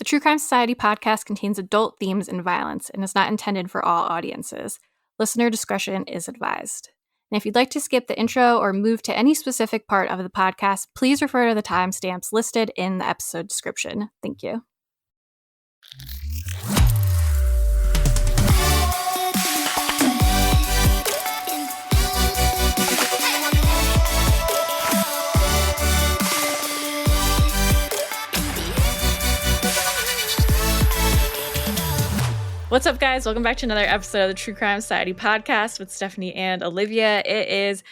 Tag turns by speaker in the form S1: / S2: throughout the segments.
S1: True Crime Society podcast contains adult themes and violence and is not intended for all audiences. Listener discretion is advised. And if you'd like to skip the intro or move to any specific part of the podcast, please refer to the timestamps listed in the episode description. Thank you. What's up, guys? Welcome back to another episode of the True Crime Society podcast with Stephanie and Olivia. It is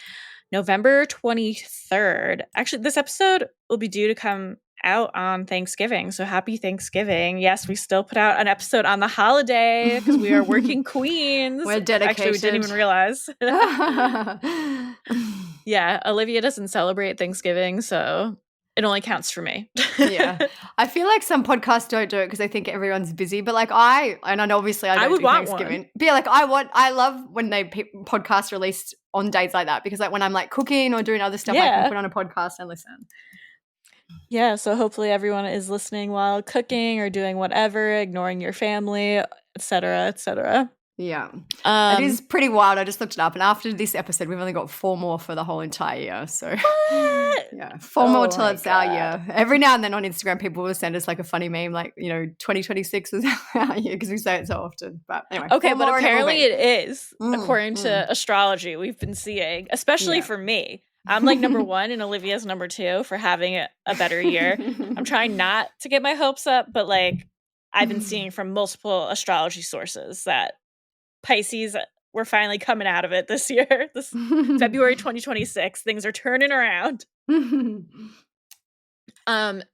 S1: November 23rd. Actually, this episode will be due to come out on Thanksgiving, so happy Thanksgiving. Yes, we still put out an episode on the holiday because we are working queens.
S2: We're dedicated.
S1: Actually, we didn't even realize. Yeah, Olivia doesn't celebrate Thanksgiving, so it only counts for me.
S2: Yeah. I feel like some podcasts don't do it because they think everyone's busy. But like I know obviously I don't
S1: would
S2: do
S1: want
S2: Thanksgiving.
S1: one.
S2: But yeah, like I love when they podcasts released on days like that because like when I'm like cooking or doing other stuff, I can put on a podcast and listen.
S1: Yeah, so hopefully everyone is listening while cooking or doing whatever, ignoring your family, etc., etc.
S2: Yeah. It is pretty wild. I just looked it up, and after this episode, we've only got 4 more for the whole entire year. So yeah, 4 more till it's our year. Every now and then on Instagram, people will send us like a funny meme, like 2026 is our year because we say it so often. But anyway,
S1: okay, but apparently it is according to astrology. We've been seeing, especially for me. I'm like number 1 and Olivia's number 2 for having a better year. I'm trying not to get my hopes up, but like I've been seeing from multiple astrology sources that Pisces, we're finally coming out of it this year. This February 2026, things are turning around.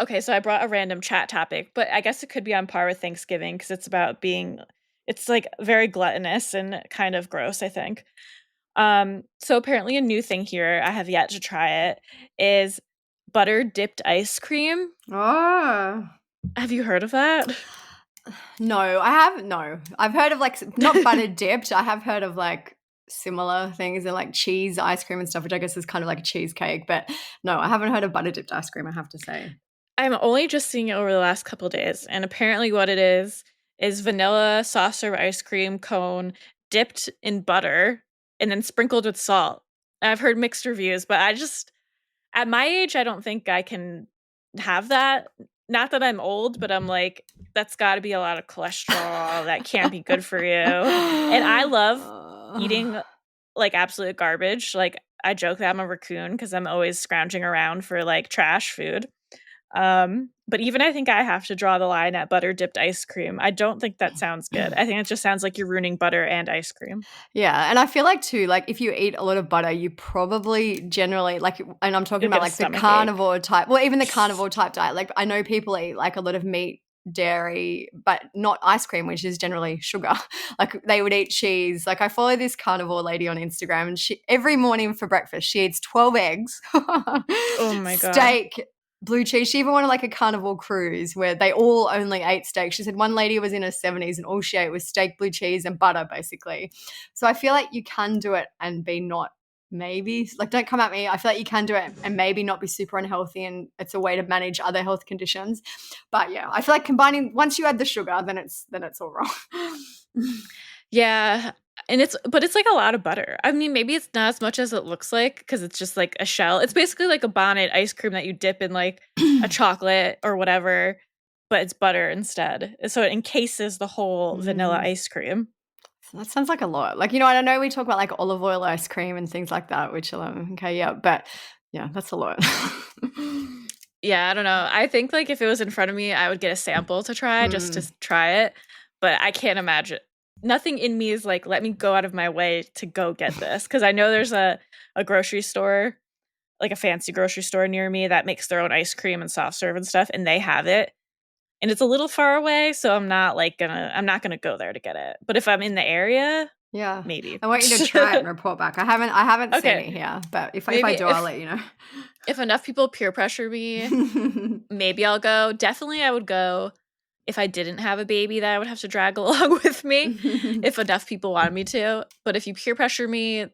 S1: Okay, so I brought a random chat topic, but I guess it could be on par with Thanksgiving because it's about it's like very gluttonous and kind of gross, I think. So apparently a new thing here, I have yet to try it, is butter dipped ice cream.
S2: Oh.
S1: Have you heard of that?
S2: No, I haven't. No, I've heard of like not butter dipped. I have heard of like similar things and like cheese ice cream and stuff, which I guess is kind of like a cheesecake. But no, I haven't heard of butter dipped ice cream, I have to say.
S1: I'm only just seeing it over the last couple of days, and apparently what it is vanilla soft serve ice cream cone dipped in butter and then sprinkled with salt. And I've heard mixed reviews, but at my age, I don't think I can have that. Not that I'm old, but I'm like, that's got to be a lot of cholesterol. That can't be good for you. And I love eating like absolute garbage. Like I joke that I'm a raccoon because I'm always scrounging around for like trash food. But even I think I have to draw the line at butter dipped ice cream. I don't think that sounds good. I think it just sounds like you're ruining butter and ice cream.
S2: Yeah, and I feel like too, like if you eat a lot of butter, you probably generally like, and I'm talking about like the carnivore type, well, even the carnivore type diet. Like I know people eat like a lot of meat, dairy, but not ice cream, which is generally sugar. Like they would eat cheese. Like I follow this carnivore lady on Instagram, and she every morning for breakfast she eats 12 eggs.
S1: Oh my god.
S2: Steak. Blue cheese. She even went on like a carnival cruise where they all only ate steak. She said one lady was in her 70s and all she ate was steak, blue cheese, and butter, basically. So I feel like you can do it and be not maybe, like don't come at me. I feel like you can do it and maybe not be super unhealthy, and it's a way to manage other health conditions. But yeah, I feel like combining, once you add the sugar, then it's all wrong.
S1: Yeah. And it's like a lot of butter. I mean, maybe it's not as much as it looks like because it's just like a shell. It's basically like a bonnet ice cream that you dip in like a chocolate or whatever, but it's butter instead. So it encases the whole vanilla ice cream.
S2: That sounds like a lot. Like, I know we talk about like olive oil ice cream and things like that, which okay, yeah, but yeah, that's a lot.
S1: Yeah, I don't know. I think like if it was in front of me, I would get a sample to try just to try it, but I can't imagine. Nothing in me is like, let me go out of my way to go get this. Because I know there's a grocery store, like a fancy grocery store near me that makes their own ice cream and soft serve and stuff. And they have it. And it's a little far away. So I'm not gonna go there to get it. But if I'm in the area,
S2: yeah,
S1: maybe.
S2: I want you to try it and report back. I haven't seen it here. But if I do, I'll let you know.
S1: If enough people peer pressure me, maybe I'll go. Definitely I would go. If I didn't have a baby that I would have to drag along with me, if enough people wanted me to. But if you peer pressure me,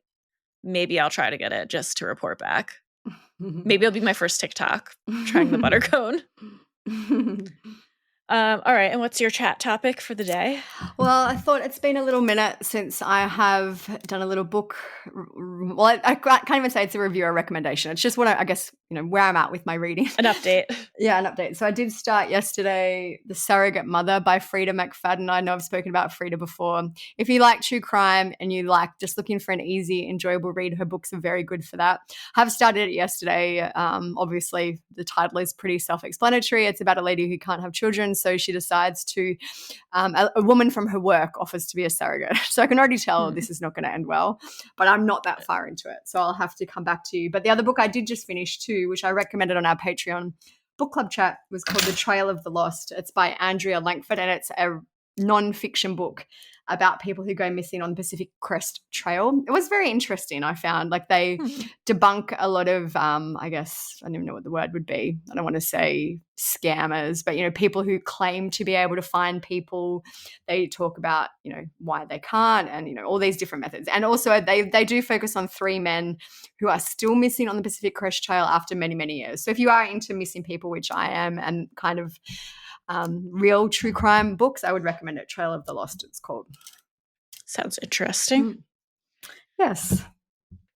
S1: maybe I'll try to get it just to report back. Maybe it'll be my first TikTok, trying the butter cone. All right, and what's your chat topic for the day?
S2: Well, I thought it's been a little minute since I have done a little book. Well, I can't even say it's a review or recommendation. It's just what I guess, where I'm at with my reading.
S1: An update.
S2: Yeah, an update. So I did start yesterday The Surrogate Mother by Frida McFadden. I know I've spoken about Frida before. If you like true crime and you like just looking for an easy, enjoyable read, her books are very good for that. I have started it yesterday. Obviously, the title is pretty self-explanatory. It's about a lady who can't have children, so she decides to a woman from her work offers to be a surrogate. So I can already tell this is not going to end well, but I'm not that far into it. So I'll have to come back to you. But the other book I did just finish too, which I recommended on our Patreon book club chat, was called The Trail of the Lost. It's by Andrea Langford, and it's a non-fiction book about people who go missing on the Pacific Crest Trail. It was very interesting, I found. Like, they debunk a lot of, I guess, I don't even know what the word would be. I don't want to say scammers, but, people who claim to be able to find people. They talk about, why they can't, and, all these different methods. And also they do focus on 3 men who are still missing on the Pacific Crest Trail after many, many years. So if you are into missing people, which I am, and kind of real true crime books, I would recommend it. Trail of the Lost, it's called.
S1: Sounds interesting.
S2: Yes.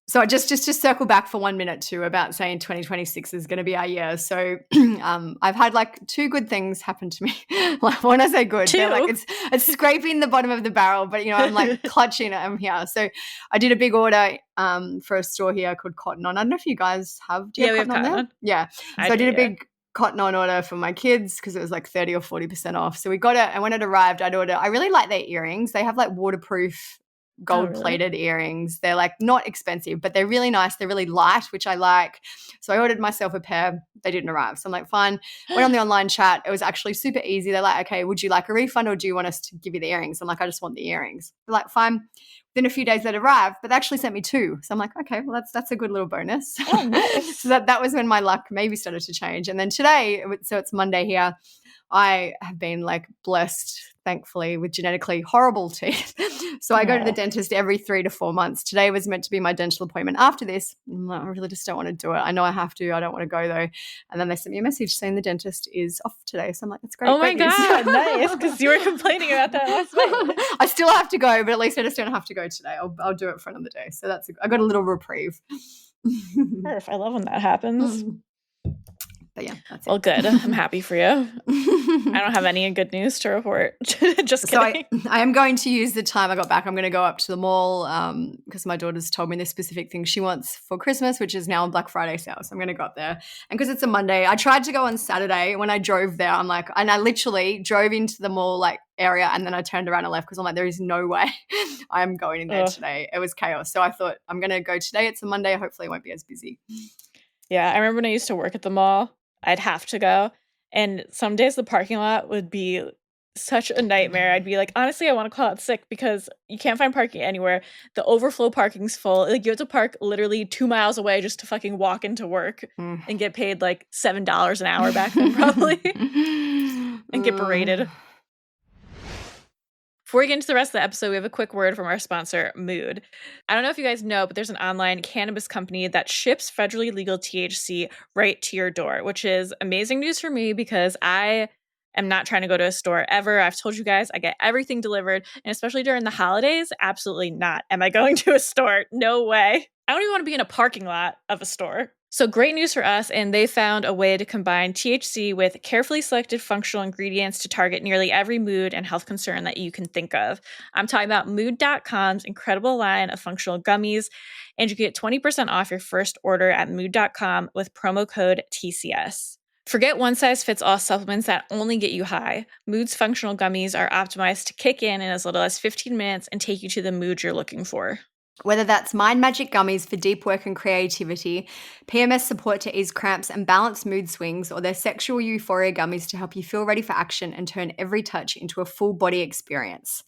S2: So just to circle back for 1 minute too about saying 2026 is going to be our year. So I've had like 2 good things happen to me. Like, when I say good, they're like it's scraping the bottom of the barrel, but I'm like clutching it. I'm here. So I did a big order for a store here called Cotton On. I don't know if you guys have. Do you have Cotton On there? Yeah. So I did a big Cotton On order for my kids because it was like 30 or 40% off. So we got it, and when it arrived, I really like their earrings. They have like waterproof gold-plated earrings. They're like not expensive, but they're really nice. They're really light, which I like. So I ordered myself a pair. They didn't arrive. So I'm like, fine. Went on the online chat. It was actually super easy. They're like, okay, would you like a refund or do you want us to give you the earrings? I'm like, I just want the earrings. They're like, fine. Within a few days that arrived, but they actually sent me 2. So I'm like, okay, well, that's a good little bonus.
S1: Oh, nice.
S2: So that was when my luck maybe started to change. And then today, so it's Monday here, I have been like blessed, thankfully, with genetically horrible teeth. So I go to the dentist every 3 to 4 months. Today was meant to be my dental appointment after this. I'm like, I really just don't want to do it. I know I have to. I don't want to go though. And then they sent me a message saying the dentist is off today. So I'm like, that's great.
S1: Oh my God, nice. Because you were complaining about that last night.
S2: I still have to go, but at least I just don't have to go today. I'll do it for another day. So I got a little reprieve.
S1: Perfect. I love when that happens.
S2: But yeah, that's
S1: well, good. I'm happy for you. I don't have any good news to report. Just kidding.
S2: So I am going to use the time I got back. I'm going to go up to the mall because my daughter's told me the specific thing she wants for Christmas, which is now on Black Friday sale. So I'm going to go up there. And because it's a Monday, I tried to go on Saturday. When I drove there, I literally drove into the mall like area and then I turned around and left because I'm like, there is no way I'm going in there today. It was chaos. So I thought I'm going to go today. It's a Monday. Hopefully it won't be as busy.
S1: Yeah, I remember when I used to work at the mall, I'd have to go. And some days the parking lot would be such a nightmare. I'd be like, honestly, I want to call out sick because you can't find parking anywhere. The overflow parking's full. Like, you have to park literally 2 miles away just to fucking walk into work and get paid like $7 an hour back then probably and get berated. Before we get into the rest of the episode, we have a quick word from our sponsor, Mood. I don't know if you guys know, but there's an online cannabis company that ships federally legal THC right to your door, which is amazing news for me because I am not trying to go to a store ever. I've told you guys I get everything delivered, and especially during the holidays, absolutely not. Am I going to a store? No way. I don't even want to be in a parking lot of a store. So great news for us, and they found a way to combine THC with carefully selected functional ingredients to target nearly every mood and health concern that you can think of. I'm talking about Mood.com's incredible line of functional gummies, and you get 20% off your first order at Mood.com with promo code TCS. Forget one-size-fits-all supplements that only get you high. Mood's functional gummies are optimized to kick in as little as 15 minutes and take you to the mood you're looking for.
S2: Whether that's Mind Magic Gummies for deep work and creativity, PMS support to ease cramps and balance mood swings, or their Sexual Euphoria Gummies to help you feel ready for action and turn every touch into a full body experience.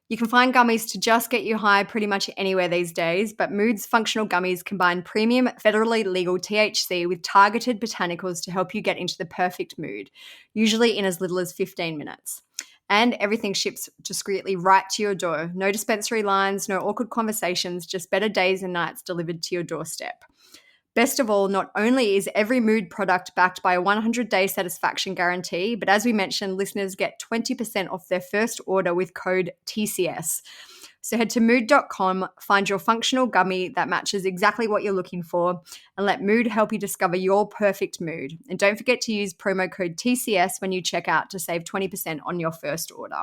S2: You can find gummies to just get you high pretty much anywhere these days, but Mood's functional gummies combine premium, federally legal THC with targeted botanicals to help you get into the perfect mood, usually in as little as 15 minutes. And everything ships discreetly right to your door. No dispensary lines, no awkward conversations, just better days and nights delivered to your doorstep. Best of all, not only is every Mood product backed by a 100-day satisfaction guarantee, but as we mentioned, listeners get 20% off their first order with code TCS. So head to mood.com, find your functional gummy that matches exactly what you're looking for, and let Mood help you discover your perfect mood. And don't forget to use promo code TCS when you check out to save 20% on your first order.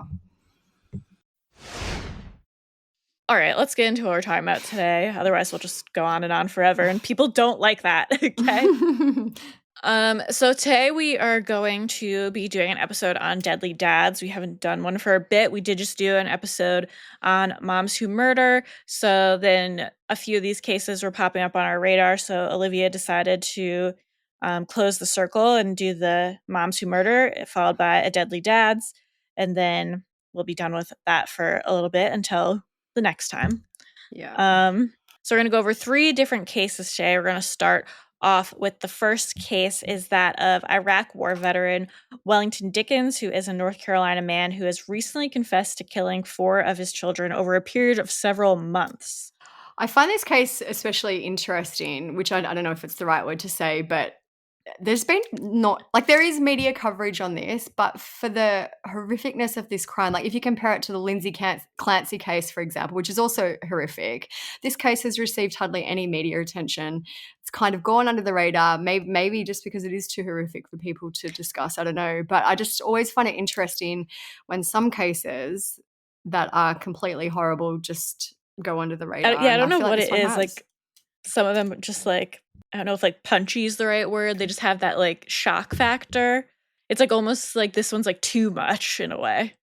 S1: All right, let's get into what we're talking about today. Otherwise, we'll just go on and on forever, and people don't like that, okay? So today we are going to be doing an episode on deadly dads. We haven't done one for a bit. We did just do an episode on moms who murder. So then a few of these cases were popping up on our radar. So Olivia decided to close the circle and do the moms who murder, followed by a deadly dads. And then we'll be done with that for a little bit until the next time.
S2: Yeah.
S1: So we're going to go over 3 different cases today. We're going to start off with the first case is that of Iraq war veteran Wellington Dickens, who is a North Carolina man who has recently confessed to killing 4 of his children over a period of several months.
S2: I find this case especially interesting, which I don't know if it's the right word to say, but there's been there is media coverage on this, but for the horrificness of this crime, like if you compare it to the Lindsay Clancy case, for example, which is also horrific, this case has received hardly any media attention. It's kind of gone under the radar, maybe just because it is too horrific for people to discuss. I don't know. But I just always find it interesting when some cases that are completely horrible just go under the radar.
S1: I don't know what it is. Like some of them just like, I don't know if like punchy is the right word. They just have that like shock factor. It's like almost like this one's like too much in a way.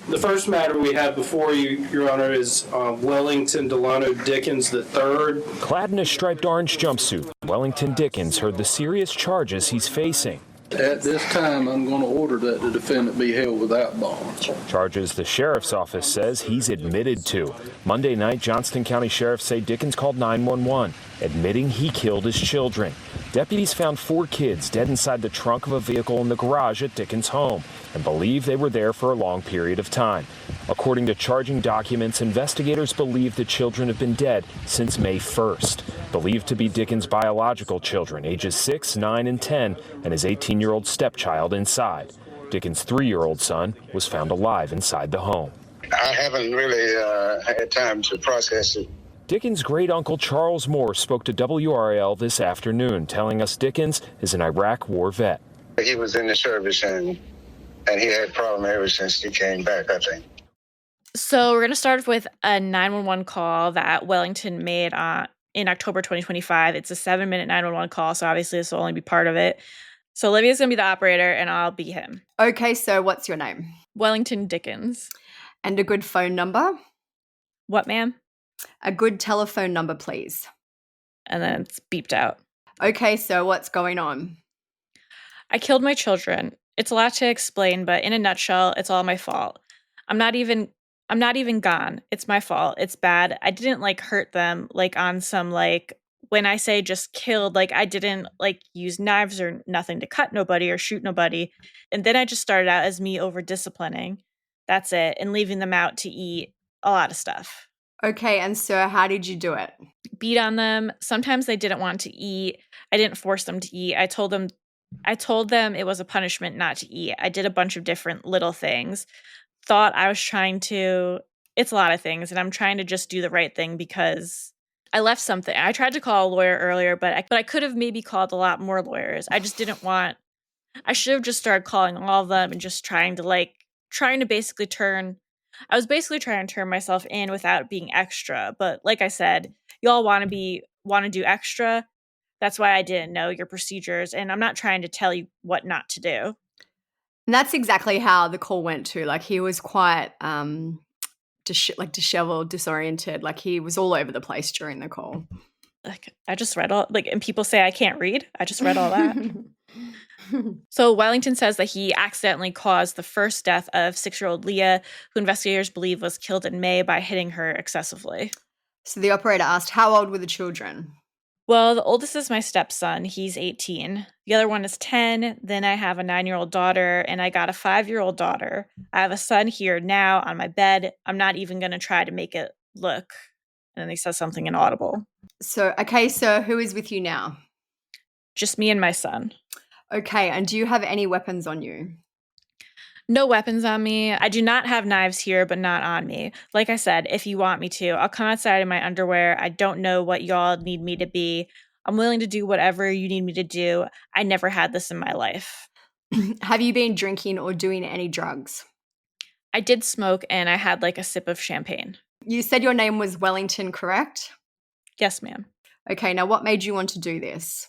S3: The first matter we have before you, Your Honor, is Wellington Delano Dickens III.
S4: Clad in a striped orange jumpsuit, Wellington Dickens heard the serious charges he's facing.
S5: At this time, I'm going to order that the defendant be held without bond.
S4: Charges the sheriff's office says he's admitted to. Monday night, Johnston County sheriffs say Dickens called 911, admitting he killed his children. Deputies found 4 kids dead inside the trunk of a vehicle in the garage at Dickens' home and believe they were there for a long period of time. According to charging documents, investigators believe the children have been dead since May 1st. Believed to be Dickens' biological children, ages 6, 9, and 10, and his 18-year-old stepchild inside. Dickens' 3-year-old son was found alive inside the home.
S6: I haven't really had time to process it.
S4: Dickens' great-uncle Charles Moore spoke to WRAL this afternoon, telling us Dickens is an Iraq war vet.
S6: He was in the service and he had problems ever since he came back, I think.
S1: So we're going to start with a 911 call that Wellington made in October 2025. It's a 7-minute 911 call, so obviously this will only be part of it. So Olivia's going to be the operator, and I'll be him.
S2: Okay, so what's your name?
S1: Wellington Dickens.
S2: And a good phone number?
S1: What, ma'am?
S2: A good telephone number, please.
S1: And then it's beeped out.
S2: Okay, so what's going on?
S1: I killed my children. It's a lot to explain, but in a nutshell, it's all my fault. I'm not even gone. It's my fault. It's bad. I didn't like hurt them like on some like when I say just killed, like I didn't like use knives or nothing to cut nobody or shoot nobody. And then I just started out as me over disciplining. That's it. And leaving them out to eat a lot of stuff.
S2: Okay, and so how did you do it?
S1: Beat on them. Sometimes they didn't want to eat. I didn't force them to eat. I told them it was a punishment not to eat. I did a bunch of different little things. Thought I was trying to, it's a lot of things, and I'm trying to just do the right thing because I left something. I tried to call a lawyer earlier, but I could have maybe called a lot more lawyers. I just didn't want, I should have just started calling all of them and just trying to basically turn, I was basically trying to turn myself in without being extra. But like I said, y'all want to do extra. That's why I didn't know your procedures, and I'm not trying to tell you what not to do.
S2: And that's exactly how the call went too. Like he was quite disheveled, disoriented. Like he was all over the place during the call.
S1: Like I just read all and people say I can't read. I just read all that. So Wellington says that he accidentally caused the first death of 6-year-old Leah, who investigators believe was killed in May by hitting her excessively.
S2: So the operator asked, how old were the children?
S1: Well, the oldest is my stepson. He's 18. The other one is 10. Then I have a 9-year-old daughter, and I got a 5-year-old daughter. I have a son here now on my bed. I'm not even going to try to make it look. And then he says something inaudible.
S2: So, okay, so who is with you now?
S1: Just me and my son.
S2: Okay, and do you have any weapons on you?
S1: No weapons on me. I do not have knives here, but not on me. Like I said, if you want me to, I'll come outside in my underwear. I don't know what y'all need me to be. I'm willing to do whatever you need me to do. I never had this in my life.
S2: Have you been drinking or doing any drugs?
S1: I did smoke and I had like a sip of champagne.
S2: You said your name was Wellington, correct?
S1: Yes, ma'am.
S2: Okay, now what made you want to do this?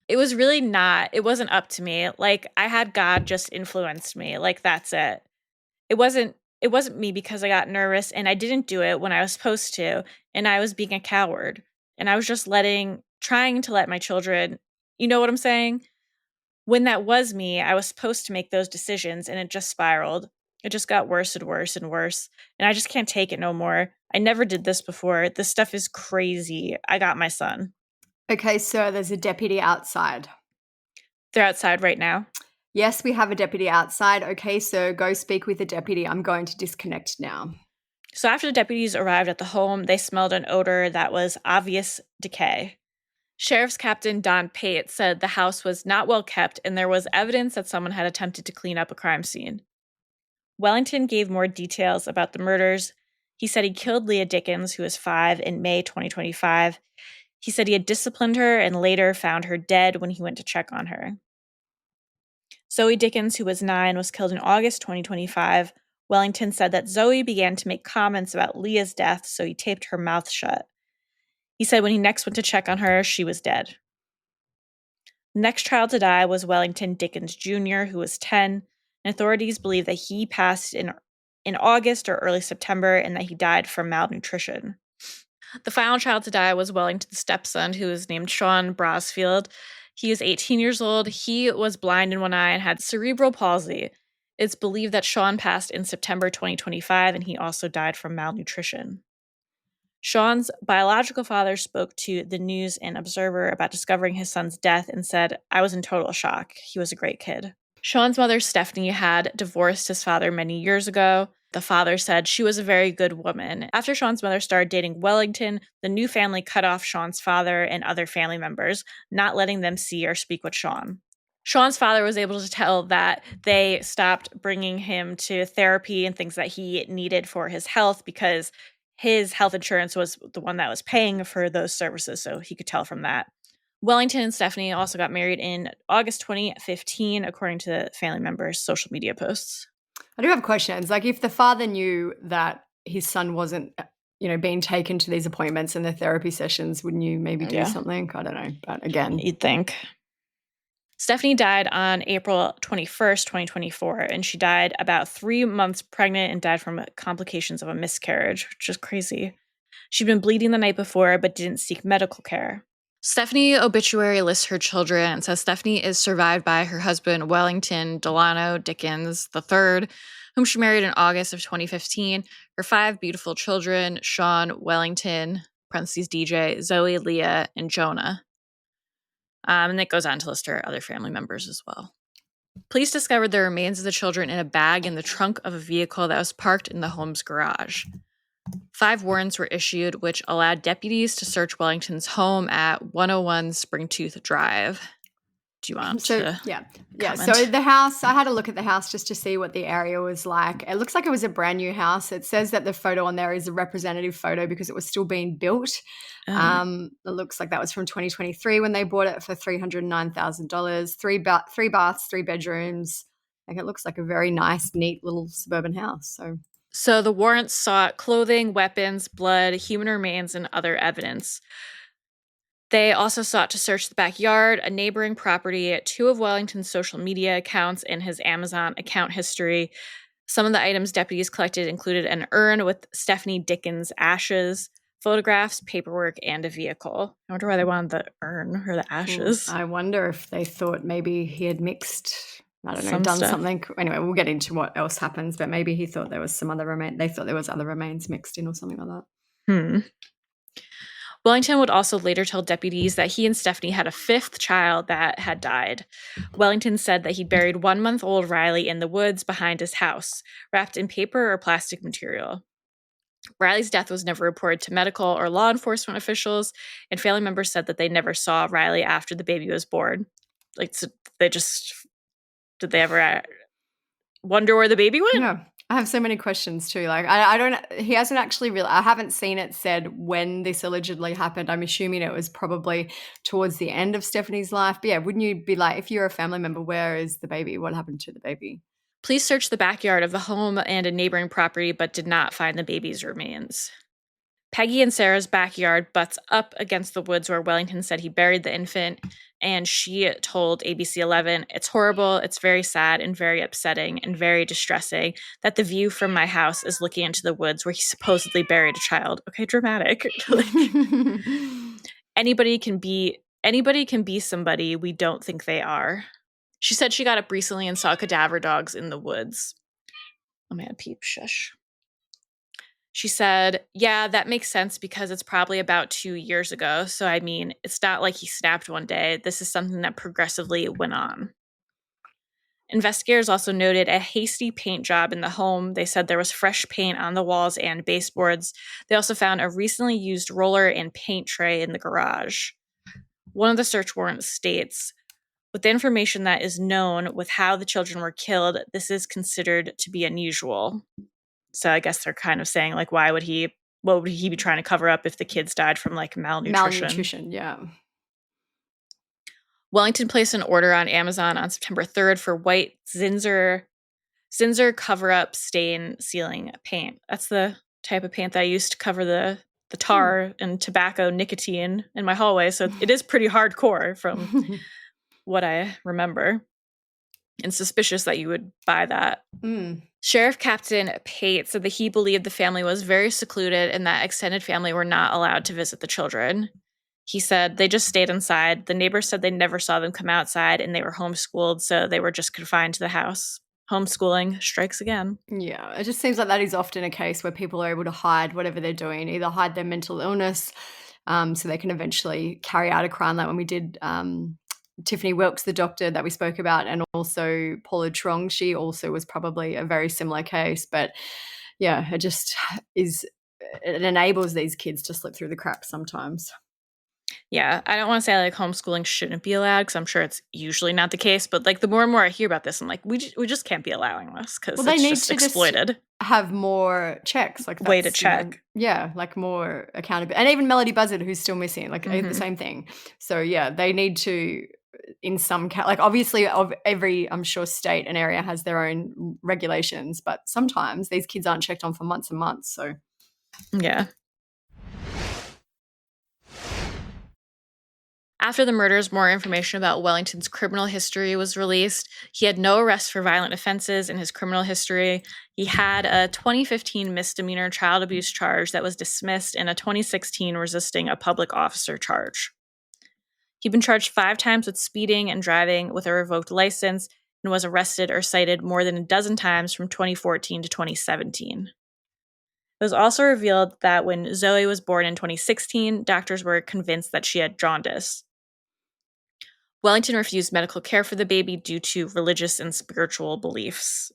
S1: It was really not, it wasn't up to me. Like I had God just influenced me. Like that's it. It wasn't me because I got nervous and I didn't do it when I was supposed to and I was being a coward and I was just trying to let my children, you know what I'm saying? When that was me, I was supposed to make those decisions and it just spiraled. It just got worse and worse and worse and I just can't take it no more. I never did this before. This stuff is crazy. I got my son.
S2: Okay, sir, there's a deputy outside.
S1: They're outside right now.
S2: Yes, we have a deputy outside. Okay, sir, go speak with the deputy. I'm going to disconnect now.
S1: So after the deputies arrived at the home, they smelled an odor that was obvious decay. Sheriff's Captain Don Pate said the house was not well kept and there was evidence that someone had attempted to clean up a crime scene. Wellington gave more details about the murders. He said he killed Leah Dickens, who was 5, in May 2025. He said he had disciplined her and later found her dead when he went to check on her. Zoe Dickens, who was 9, was killed in August 2025. Wellington said that Zoe began to make comments about Leah's death, so he taped her mouth shut. He said when he next went to check on her, she was dead. The next child to die was Wellington Dickens Jr., who was 10, and authorities believe that he passed in August or early September and that he died from malnutrition. The final child to die was Wellington's stepson, who was named Sean Brasfield. He was 18 years old. He was blind in one eye and had cerebral palsy. It's believed that Sean passed in September 2025, and he also died from malnutrition. Sean's biological father spoke to the News and Observer about discovering his son's death and said, "I was in total shock. He was a great kid." Sean's mother, Stephanie, had divorced his father many years ago. The father said she was a very good woman. After Sean's mother started dating Wellington, the new family cut off Sean's father and other family members, not letting them see or speak with Sean. Sean's father was able to tell that they stopped bringing him to therapy and things that he needed for his health because his health insurance was the one that was paying for those services, so he could tell from that. Wellington and Stephanie also got married in August 2015, according to family members' social media posts.
S2: I do have questions. Like, if the father knew that his son wasn't, being taken to these appointments and the therapy sessions, wouldn't you maybe do something? I don't know. But again,
S1: you'd think. Stephanie died on April 21st, 2024, and she died about 3 months pregnant and died from complications of a miscarriage, which is crazy. She'd been bleeding the night before, but didn't seek medical care. Stephanie obituary lists her children and says Stephanie is survived by her husband, Wellington Delano Dickens III, whom she married in August of 2015, her 5 beautiful children, Sean, Wellington, parentheses DJ, Zoe, Leah, and Jonah. And it goes on to list her other family members as well. Police discovered the remains of the children in a bag in the trunk of a vehicle that was parked in the home's garage. 5 warrants were issued, which allowed deputies to search Wellington's home at 101 Springtooth Drive. Do you want to
S2: comment? So the house, I had a look at the house just to see what the area was like. It looks like it was a brand new house. It says that the photo on there is a representative photo because it was still being built. It looks like that was from 2023 when they bought it for $309,000. 3 baths, 3 bedrooms. Like, it looks like a very nice, neat little suburban house.
S1: So the warrants sought clothing, weapons, blood, human remains, and other evidence. They also sought to search the backyard, a neighboring property, 2 of Wellington's social media accounts, and his Amazon account history. Some of the items deputies collected included an urn with Stephanie Dickens' ashes, photographs, paperwork, and a vehicle. I wonder why they wanted the urn or the ashes.
S2: I wonder if they thought maybe he had mixed, done something. Anyway, we'll get into what else happens, but maybe he thought there was some other they thought there was other remains mixed in or something like that.
S1: Wellington would also later tell deputies that he and Stephanie had a 5th child that had died. Wellington said that he'd buried 1-month-old Riley in the woods behind his house, wrapped in paper or plastic material. Riley's death was never reported to medical or law enforcement officials, and family members said that they never saw Riley after the baby was born. Like, so did they ever wonder where the baby went?
S2: Yeah. I have so many questions too. Like, I don't, he hasn't actually really, I haven't seen it said when this allegedly happened. I'm assuming it was probably towards the end of Stephanie's life. But yeah, wouldn't you be like, if you're a family member, where is the baby? What happened to the baby?
S1: Police searched the backyard of the home and a neighboring property, but did not find the baby's remains. Peggy and Sarah's backyard butts up against the woods where Wellington said he buried the infant, and she told ABC 11, "It's horrible, it's very sad and very upsetting and very distressing that the view from my house is looking into the woods where he supposedly buried a child." Okay, dramatic. Anybody can be somebody we don't think they are. She said she got up recently and saw cadaver dogs in the woods. Oh man, peep, shush. She said, "Yeah, that makes sense because it's probably about 2 years ago. So, I mean, it's not like he snapped one day. This is something that progressively went on." Investigators also noted a hasty paint job in the home. They said there was fresh paint on the walls and baseboards. They also found a recently used roller and paint tray in the garage. One of the search warrants states, "With the information that is known with how the children were killed, this is considered to be unusual." So I guess they're kind of saying, like, what would he be trying to cover up if the kids died from, like, malnutrition?
S2: Malnutrition, yeah.
S1: Wellington placed an order on Amazon on September 3rd for white Zinsser cover-up stain sealing paint. That's the type of paint that I used to cover the tar and tobacco nicotine in my hallway. So it is pretty hardcore from what I remember. And suspicious that you would buy that. Sheriff Captain Pate said that he believed the family was very secluded and that extended family were not allowed to visit the children. He said they just stayed inside. The neighbors said they never saw them come outside and they were homeschooled, so they were just confined to the house. Homeschooling strikes again.
S2: Yeah, it just seems like that is often a case where people are able to hide whatever they're doing, either hide their mental illness so they can eventually carry out a crime, like when we did Tiffany Wilkes, the doctor that we spoke about, and also Paula Trong. She also was probably a very similar case. But yeah, it just it enables these kids to slip through the cracks sometimes.
S1: Yeah, I don't want to say like homeschooling shouldn't be allowed because I'm sure it's usually not the case. But like the more and more I hear about this, I'm like, we just can't be allowing this because it's just exploited.
S2: Have more checks, like
S1: way to check.
S2: Yeah, like more accountability. And even Melody Buzzard, who's still missing, like the same thing. So yeah, they need to, in some like obviously of every, I'm sure, state and area has their own regulations, but sometimes these kids aren't checked on for months and months. So
S1: yeah. After the murders, more information about Wellington's criminal history was released. He had no arrests for violent offenses in his criminal history. He had a 2015 misdemeanor child abuse charge that was dismissed and a 2016 resisting a public officer charge. He'd been charged 5 times with speeding and driving with a revoked license and was arrested or cited more than a dozen times from 2014 to 2017. It was also revealed that when Zoe was born in 2016, doctors were convinced that she had jaundice. Wellington refused medical care for the baby due to religious and spiritual beliefs.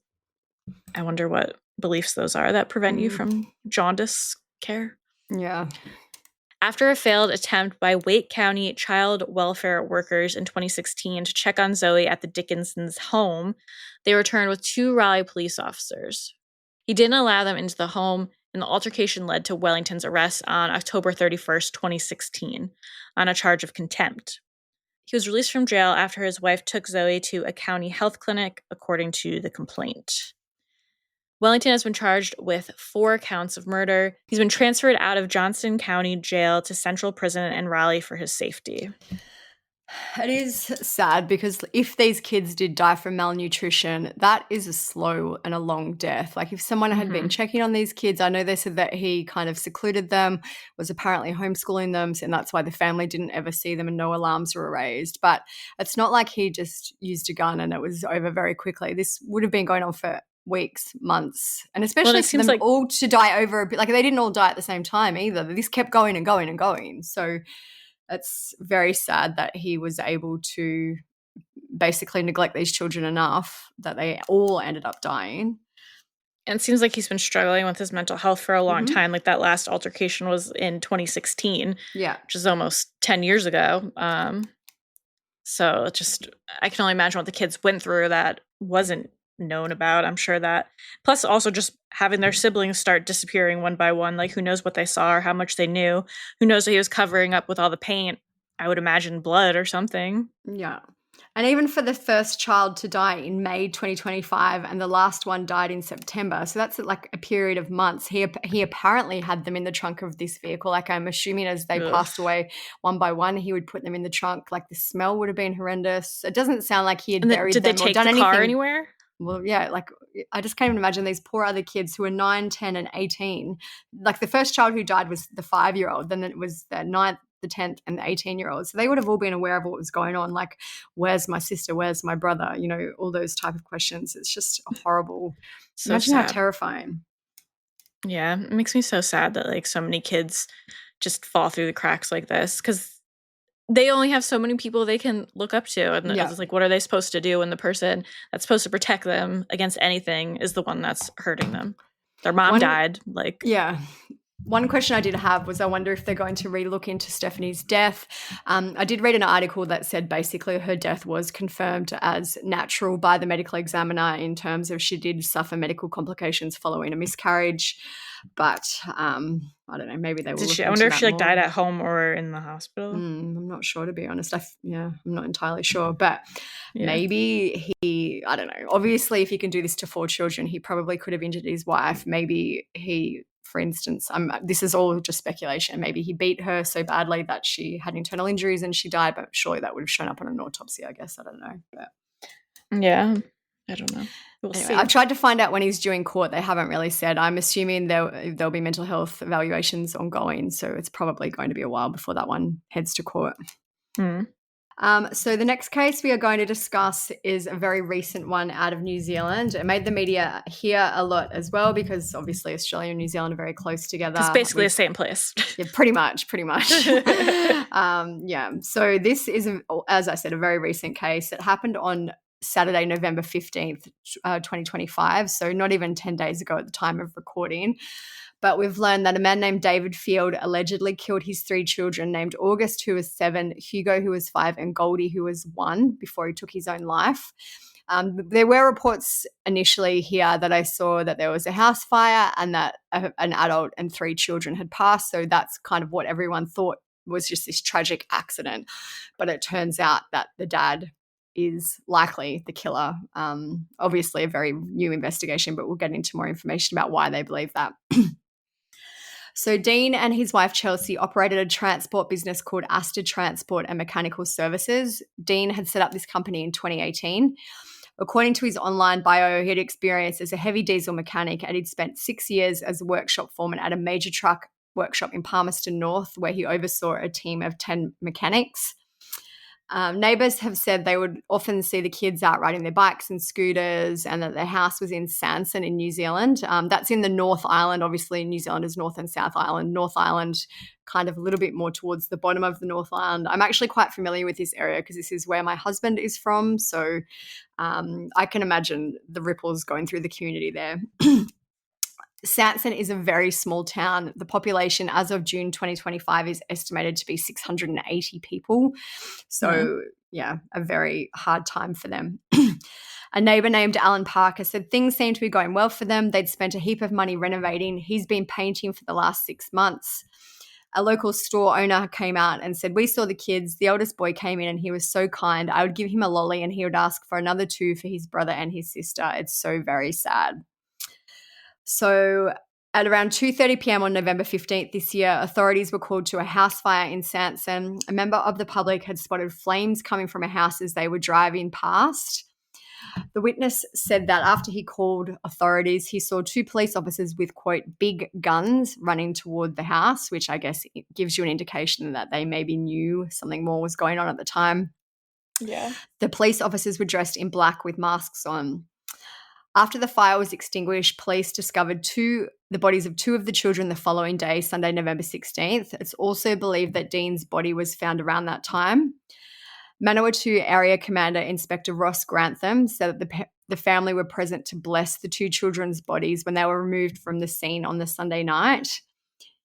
S1: I wonder what beliefs those are that prevent you from jaundice care.
S2: Yeah.
S1: After a failed attempt by Wake County child welfare workers in 2016 to check on Zoe at the Dickensons' home, they returned with 2 Raleigh police officers. He didn't allow them into the home, and the altercation led to Wellington's arrest on October 31st, 2016, on a charge of contempt. He was released from jail after his wife took Zoe to a county health clinic, according to the complaint. Wellington has been charged with 4 counts of murder. He's been transferred out of Johnston County Jail to Central Prison in Raleigh for his safety.
S2: It is sad because if these kids did die from malnutrition, that is a slow and a long death. Like if someone had been checking on these kids, I know they said that he kind of secluded them, was apparently homeschooling them, and that's why the family didn't ever see them and no alarms were raised. But it's not like he just used a gun and it was over very quickly. This would have been going on for weeks, months, and especially for them all to die over a bit. Like they didn't all die at the same time either. This kept going and going and going. So it's very sad that he was able to basically neglect these children enough that they all ended up dying.
S1: And it seems like he's been struggling with his mental health for a long
S2: Mhm.
S1: time. Like that last altercation was in 2016,
S2: Yeah.
S1: which is almost 10 years ago. So it's just, I can only imagine what the kids went through that wasn't known about. I'm sure that, plus also just having their siblings start disappearing one by one, like who knows what they saw or how much they knew. Who knows what he was covering up with all the paint? I would imagine blood or something.
S2: Yeah. And even for the first child to die in May 2025 and the last one died in September. So that's like a period of months. He apparently had them in the trunk of this vehicle. Like I'm assuming as they
S1: Ugh.
S2: passed away one by one, he would put them in the trunk. Like the smell would have been horrendous. It doesn't sound like he had
S1: And then,
S2: buried
S1: did they
S2: them or
S1: take
S2: done
S1: the
S2: anything.
S1: car anywhere?
S2: Well, yeah, like I just can't even imagine these poor other kids who are 9, 10, and 18. Like the first child who died was the 5-year-old. Then it was the 9th, the 10th, and the 18-year-old. So they would have all been aware of what was going on. Like, where's my sister? Where's my brother? You know, all those type of questions. It's just horrible.
S1: So
S2: Imagine how
S1: sad.
S2: terrifying.
S1: Yeah, it makes me so sad that like so many kids just fall through the cracks like this because they only have so many people they can look up to. And
S2: Yeah.
S1: it's like, what are they supposed to do when the person that's supposed to protect them against anything is the one that's hurting them? Their mom died. Like,
S2: Yeah. One question I did have was I wonder if they're going to relook into Stephanie's death. I did read an article that said basically her death was confirmed as natural by the medical examiner in terms of she did suffer medical complications following a miscarriage. But I don't know, maybe they will
S1: did
S2: look
S1: she? I
S2: into
S1: wonder if
S2: that
S1: she like
S2: more.
S1: died at home or in the hospital.
S2: I'm not sure, to be honest. I'm not entirely sure, but
S1: Yeah.
S2: maybe I don't know. Obviously, if he can do this to 4 children, he probably could have injured his wife. Maybe he, for instance, this is all just speculation. Maybe he beat her so badly that she had internal injuries and she died, but surely that would have shown up on an autopsy, I guess. I don't know. But
S1: Yeah, I don't know. We'll
S2: anyway,
S1: see.
S2: I've tried to find out when he's due in court. They haven't really said. I'm assuming there'll be mental health evaluations ongoing, so it's probably going to be a while before that one heads to court.
S1: Hmm.
S2: So the next case we are going to discuss is a very recent one out of New Zealand. It made the media hear a lot as well because obviously Australia and New Zealand are very close together.
S1: It's basically the same place.
S2: Yeah, pretty much. Yeah. So this is, as I said, a very recent case. It happened on Saturday, November 15th, 2025. So not even 10 days ago at the time of recording. But we've learned that a man named David Field allegedly killed his 3 children, named August, who was 7, Hugo, who was 5, and Goldie, who was 1, before he took his own life. There were reports initially here that I saw that there was a house fire and that an adult and 3 children had passed. So that's kind of what everyone thought was just this tragic accident. But it turns out that the dad is likely the killer. Obviously a very new investigation, but we'll get into more information about why they believe that. So Dean and his wife Chelsea operated a transport business called Astor Transport and Mechanical Services. Dean had set up this company in 2018. According to his online bio, he had experience as a heavy diesel mechanic and he'd spent 6 years as a workshop foreman at a major truck workshop in Palmerston North, where he oversaw a team of 10 mechanics. Neighbours have said they would often see the kids out riding their bikes and scooters, and that their house was in Sanson in New Zealand. That's in the North Island. Obviously, New Zealand is North and South Island. North Island kind of a little bit more towards the bottom of the North Island. I'm actually quite familiar with this area because this is where my husband is from. So I can imagine the ripples going through the community there. Sanson is a very small town. The population as of June 2025 is estimated to be 680 people. So, yeah, a very hard time for them. A neighbour named Alan Parker said things seem to be going well for them. They'd spent a heap of money renovating. He's been painting for the last 6 months. A local store owner came out and said, "We saw the kids. The oldest boy came in and he was so kind. I would give him a lolly and he would ask for another 2 for his brother and his sister. It's so very sad." So at around 2:30 p.m. on November 15th this year, authorities were called to a house fire in Sanson. A member of the public had spotted flames coming from a house as they were driving past. The witness said that after he called authorities, he saw 2 police officers with, quote, big guns running toward the house, which I guess gives you an indication that they maybe knew something more was going on at the time.
S1: Yeah.
S2: The police officers were dressed in black with masks on. After the fire was extinguished, police discovered the bodies of 2 of the children the following day, Sunday, November 16th. It's also believed that Dean's body was found around that time. Manawatu Area Commander Inspector Ross Grantham said that the family were present to bless the two children's bodies when they were removed from the scene on the Sunday night.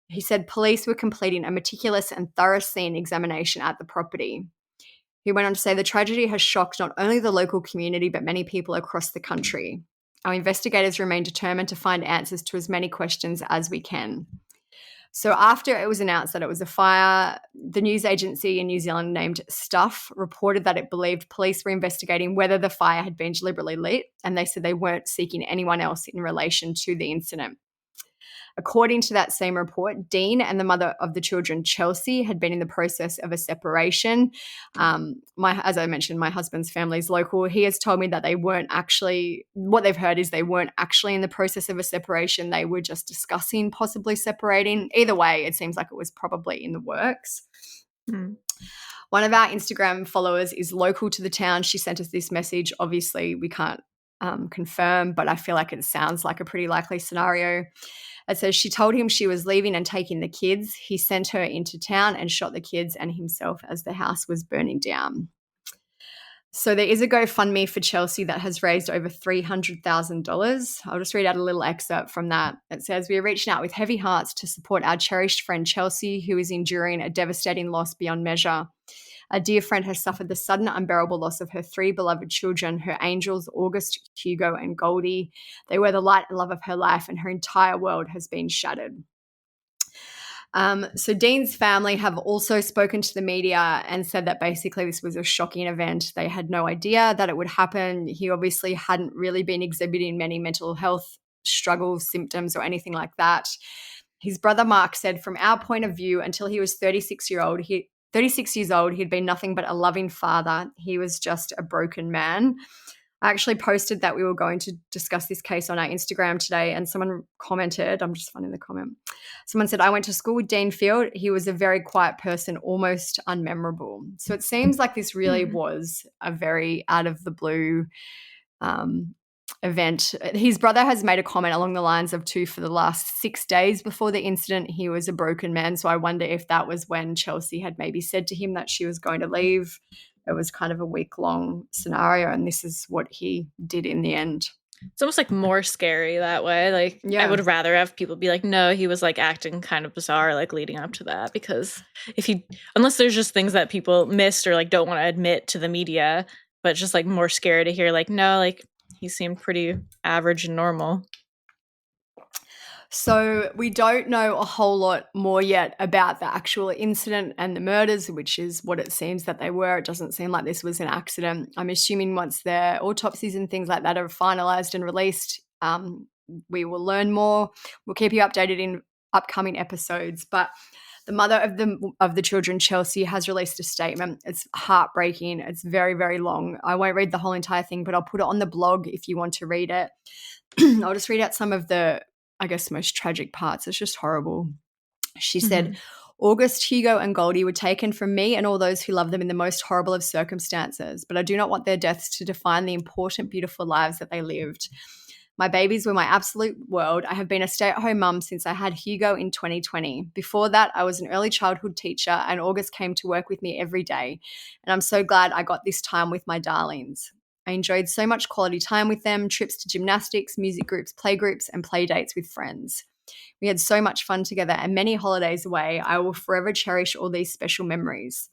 S2: He said police were completing a meticulous and thorough scene examination at the property. He went on to say the tragedy has shocked not only the local community but many people across the country. Our investigators remain determined to find answers to as many questions as we can. So after it was announced that it was a fire, the news agency in New Zealand named Stuff reported that it believed police were investigating whether the fire had been deliberately lit, and they said they weren't seeking anyone else in relation to the incident. According to that same report, Dean and the mother of the children, Chelsea, had been in the process of a separation. As I mentioned, my husband's family is local. He has told me that they weren't actually, what they've heard is they weren't actually in the process of a separation. They were just discussing possibly separating. Either way, it seems like it was probably in the works.
S1: Mm.
S2: One of our Instagram followers is local to the town. She sent us this message. Obviously, we can't confirm, but I feel like it sounds like a pretty likely scenario. It says she told him she was leaving and taking the kids. He sent her into town and shot the kids and himself as the house was burning down. So there is a GoFundMe for Chelsea that has raised over $300,000. I'll just read out a little excerpt from that. It says, "We are reaching out with heavy hearts to support our cherished friend Chelsea, who is enduring a devastating loss beyond measure. A dear friend has suffered the sudden, unbearable loss of her 3 beloved children, her angels, August, Hugo, and Goldie. They were the light and love of her life, and her entire world has been shattered." So Dean's family have also spoken to the media and said that basically this was a shocking event. They had no idea that it would happen. He obviously hadn't really been exhibiting many mental health struggles, symptoms, or anything like that. His brother Mark said, "From our point of view, until he was 36 years old, he'd been nothing but a loving father. He was just a broken man." I actually posted that we were going to discuss this case on our Instagram today, and someone commented, I'm just finding the comment. Someone said, "I went to school with Dean Field. He was a very quiet person, almost unmemorable." So it seems like this really was a very out of the blue event. His brother has made a comment along the lines of, too, for the last 6 days before the incident, he was a broken man. So I wonder if that was when Chelsea had maybe said to him that she was going to leave. It was kind of a week-long scenario, and this is what he did in the end.
S1: It's almost like more scary that way. Like,
S2: Yeah.
S1: I would rather have people be like, no, he was like acting kind of bizarre, like leading up to that. Because unless there's just things that people missed or like don't want to admit to the media, but it's just like more scary to hear like, no, like he seemed pretty average and normal.
S2: So we don't know a whole lot more yet about the actual incident and the murders, which is what it seems that they were. It doesn't seem like this was an accident. I'm assuming once their autopsies and things like that are finalised and released, we will learn more. We'll keep you updated in upcoming episodes. But the mother of the children, Chelsea, has released a statement. It's heartbreaking. It's very, very long. I won't read the whole entire thing, but I'll put it on the blog if you want to read it. I'll just read out some of the, I guess, most tragic parts. It's just horrible. She said, "August, Hugo, and Goldie were taken from me and all those who love them in the most horrible of circumstances, but I do not want their deaths to define the important, beautiful lives that they lived. My babies were my absolute world. I have been a stay-at-home mum since I had Hugo in 2020. Before that, I was an early childhood teacher, and August came to work with me every day, and I'm so glad I got this time with my darlings. I enjoyed so much quality time with them, trips to gymnastics, music groups, play groups, and play dates with friends. We had so much fun together and many holidays away. I will forever cherish all these special memories.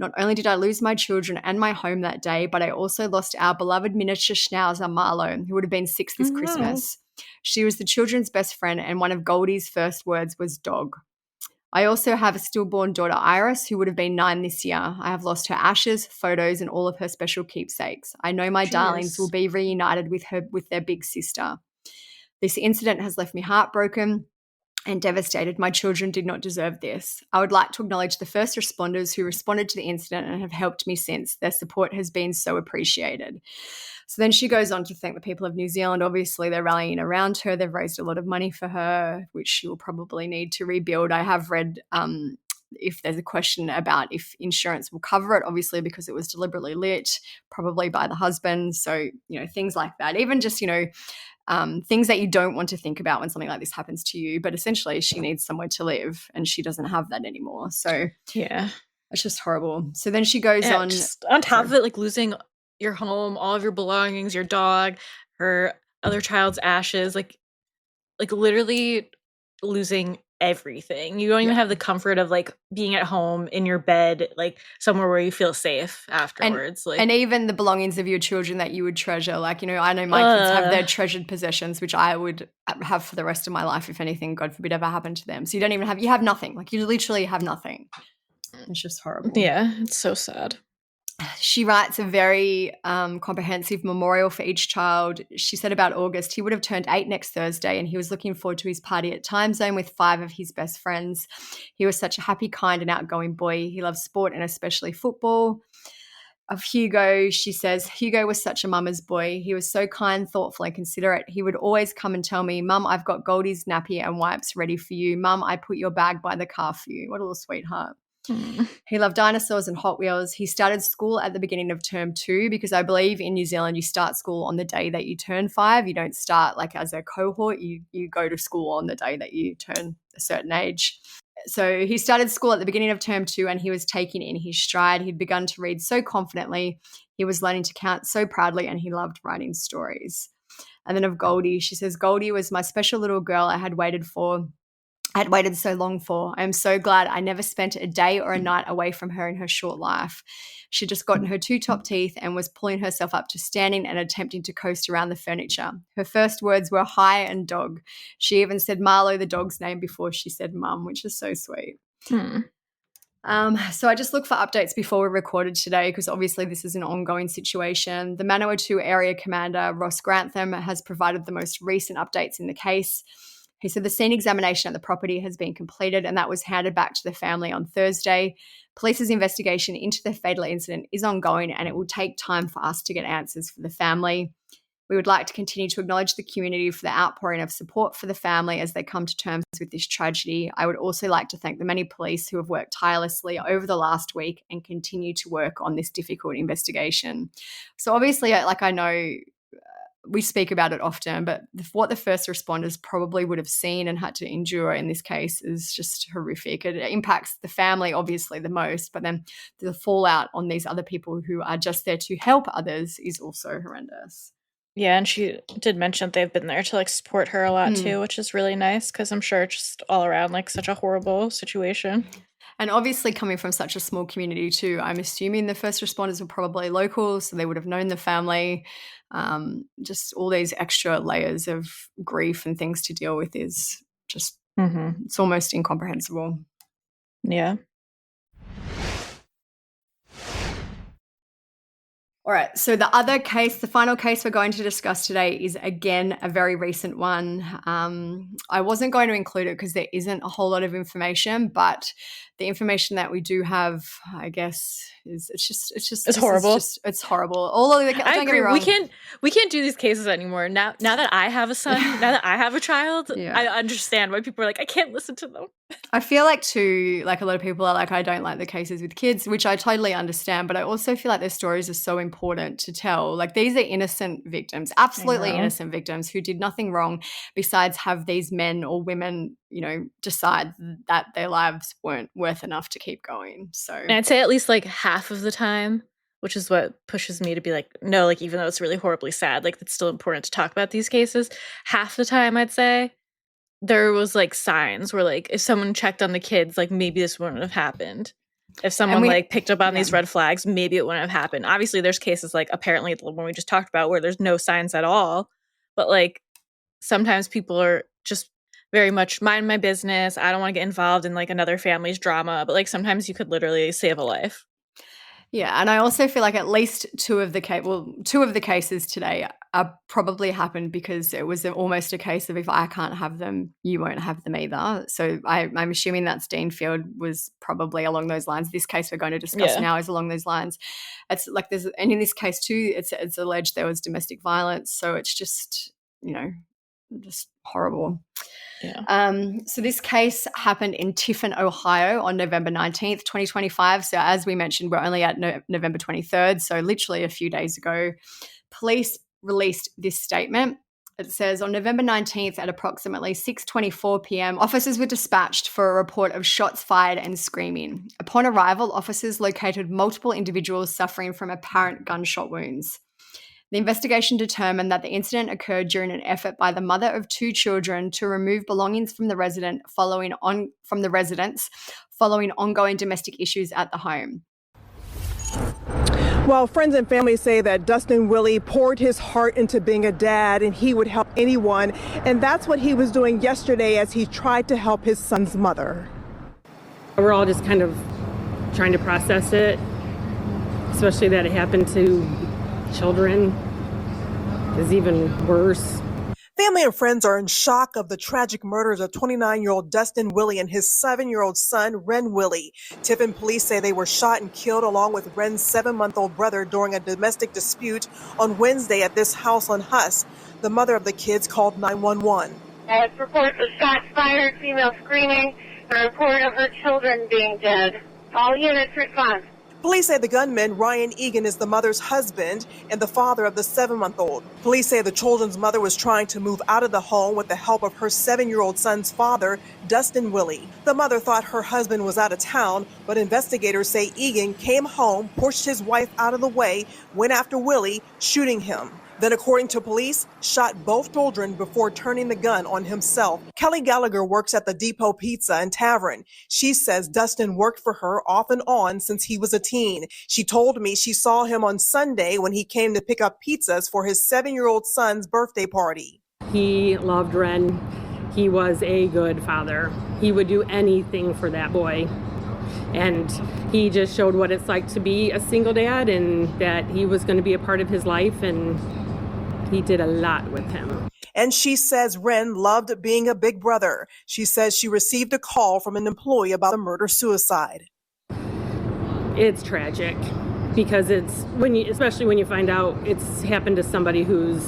S2: Not only did I lose my children and my home that day, but I also lost our beloved miniature schnauzer, Marlo, who would have been 6 this Christmas. She was the children's best friend, and one of Goldie's first words was dog. I also have a stillborn daughter, Iris, who would have been 9 this year. I have lost her ashes, photos, and all of her special keepsakes. I know my darlings will be reunited with their big sister. This incident has left me heartbroken and devastated. My children did not deserve this. I would like to acknowledge the first responders who responded to the incident and have helped me since. Their support has been so appreciated." So then she goes on to thank the people of New Zealand. Obviously, they're rallying around her. They've raised a lot of money for her, which she will probably need to rebuild. I have read if there's a question about if insurance will cover it, obviously because it was deliberately lit, probably by the husband. So, things like that. Even just, things that you don't want to think about when something like this happens to you. But essentially, she needs somewhere to live and she doesn't have that anymore. So,
S1: yeah,
S2: it's just horrible. So then she goes on.
S1: Just on top of it, like losing your home, all of your belongings, your dog, her other child's ashes, like literally losing everything. You don't even have the comfort of like being at home in your bed, like somewhere where you feel safe afterwards.
S2: And even the belongings of your children that you would treasure. Like, I know my kids have their treasured possessions, which I would have for the rest of my life if anything, God forbid, ever happened to them. So you don't even have, you have nothing. Like you literally have nothing. It's just horrible.
S1: Yeah, it's so sad.
S2: She writes a very comprehensive memorial for each child. She said about August, he would have turned 8 next Thursday and he was looking forward to his party at Time Zone with 5 of his best friends. He was such a happy, kind and outgoing boy. He loved sport and especially football. Of Hugo, she says, Hugo was such a mama's boy. He was so kind, thoughtful and considerate. He would always come and tell me, Mum, I've got Goldie's nappy and wipes ready for you. Mum, I put your bag by the car for you. What a little sweetheart. He loved dinosaurs and Hot Wheels. He started school at the beginning of term 2 because I believe in New Zealand you start school on the day that you turn 5. You don't start like as a cohort. You go to school on the day that you turn a certain age. So he started school at the beginning of term 2 and he was taking in his stride. He'd begun to read so confidently. He was learning to count so proudly and he loved writing stories. And then of Goldie, she says, Goldie was my special little girl I had waited so long for. I am so glad I never spent a day or a night away from her in her short life. She'd just gotten her 2 top teeth and was pulling herself up to standing and attempting to coast around the furniture. Her first words were hi and dog. She even said Marlo, the dog's name, before she said mum, which is so sweet. So I just looked for updates before we recorded today because obviously this is an ongoing situation. The Manawatu Area Commander, Ross Grantham, has provided the most recent updates in the case. He said the scene examination at the property has been completed and that was handed back to the family on Thursday. Police's investigation into the fatal incident is ongoing and it will take time for us to get answers for the family. We would like to continue to acknowledge the community for the outpouring of support for the family as they come to terms with this tragedy. I would also like to thank the many police who have worked tirelessly over the last week and continue to work on this difficult investigation. So obviously, like I know we speak about it often, but what the first responders probably would have seen and had to endure in this case is just horrific. It impacts the family obviously the most, but then the fallout on these other people who are just there to help others is also horrendous.
S1: Yeah, and she did mention they've been there to like support her a lot too, which is really nice because I'm sure just all around like such a horrible situation.
S2: And obviously coming from such a small community too, I'm assuming the first responders were probably local, so they would have known the family. Just all these extra layers of grief and things to deal with is just, it's almost incomprehensible.
S1: Yeah.
S2: All right, so the other case, the final case we're going to discuss today is, again, a very recent one. I wasn't going to include it because there isn't a whole lot of information, but the information that we do have, I guess, is it's
S1: horrible.
S2: It's horrible. All of the,
S1: I agree. We can't do these cases anymore. Now that I have a son, now that I have a child, I understand why people are like, I can't listen to them.
S2: I feel like too, like a lot of people are like, I don't like the cases with kids, which I totally understand, but I also feel like their stories are so important to tell. Like these are innocent victims, absolutely innocent victims who did nothing wrong besides have these men or women, decide that their lives weren't worth enough to keep going. So
S1: and I'd say at least like half of the time, which is what pushes me to be like, no, like even though it's really horribly sad, like it's still important to talk about these cases. Half the time I'd say there was like signs where like if someone checked on the kids, like maybe this wouldn't have happened. If someone like picked up on these red flags, maybe it wouldn't have happened. Obviously there's cases like apparently the one we just talked about where there's no signs at all, but like sometimes people are just very much mind my business. I don't want to get involved in like another family's drama, but like sometimes you could literally save a life.
S2: Yeah, and I also feel like at least two of the cases today are probably happened because it was almost a case of if I can't have them, you won't have them either. So I'm assuming that's Deanfield was probably along those lines. This case we're going to discuss now is along those lines. It's like and in this case too, it's alleged there was domestic violence. So it's just, just horrible.
S1: Yeah.
S2: So this case happened in Tiffin, Ohio on November 19th, 2025. So as we mentioned, we're only at November 23rd. So literally a few days ago, police released this statement. It says on November 19th at approximately 6:24 p.m., officers were dispatched for a report of shots fired and screaming. Upon arrival, officers located multiple individuals suffering from apparent gunshot wounds. The investigation determined that the incident occurred during an effort by the mother of 2 children to remove belongings from the residence following ongoing domestic issues at the home.
S7: Well, friends and family say that Dustin Willey poured his heart into being a dad and he would help anyone. And that's what he was doing yesterday as he tried to help his son's mother.
S8: We're all just kind of trying to process it, especially that it happened to children is even worse.
S7: Family and friends are in shock of the tragic murders of 29-year-old Dustin Willey and his 7-year-old son, Ryan Willey. Tiffin police say they were shot and killed along with Ryan's 7-month-old brother during a domestic dispute on Wednesday at this house on Huss. The mother of the kids called 911.
S9: Report of shots fired, female screaming, a report of her children being dead. All units respond.
S7: Police say the gunman, Ryan Eagon, is the mother's husband and the father of the 7-month-old. Police say the children's mother was trying to move out of the home with the help of her 7-year-old son's father, Dustin Willey. The mother thought her husband was out of town, but investigators say Eagon came home, pushed his wife out of the way, went after Willey, shooting him. Then, according to police, shot both children before turning the gun on himself. Kelly Gallagher works at the Depot Pizza and Tavern. She says Dustin worked for her off and on since he was a teen. She told me she saw him on Sunday when he came to pick up pizzas for his 7-year-old son's birthday party.
S8: He loved Ren. He was a good father. He would do anything for that boy. And he just showed what it's like to be a single dad and that he was going to be a part of his life, and he did a lot with him.
S7: And she says Ren loved being a big brother. She says she received a call from an employee about a murder-suicide.
S8: It's tragic because it's especially when you find out it's happened to somebody who's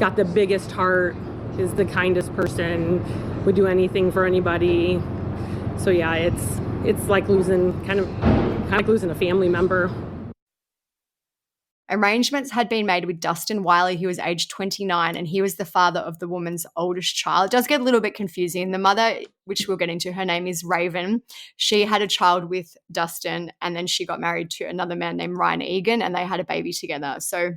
S8: got the biggest heart, is the kindest person, would do anything for anybody. So yeah, it's like losing kind of like losing a family member.
S2: Arrangements had been made with Dustin Willey, who was aged 29, and he was the father of the woman's oldest child. It does get a little bit confusing. The mother, which we'll get into, her name is Raven. She had a child with Dustin, and then she got married to another man named Ryan Eagon, and they had a baby together. So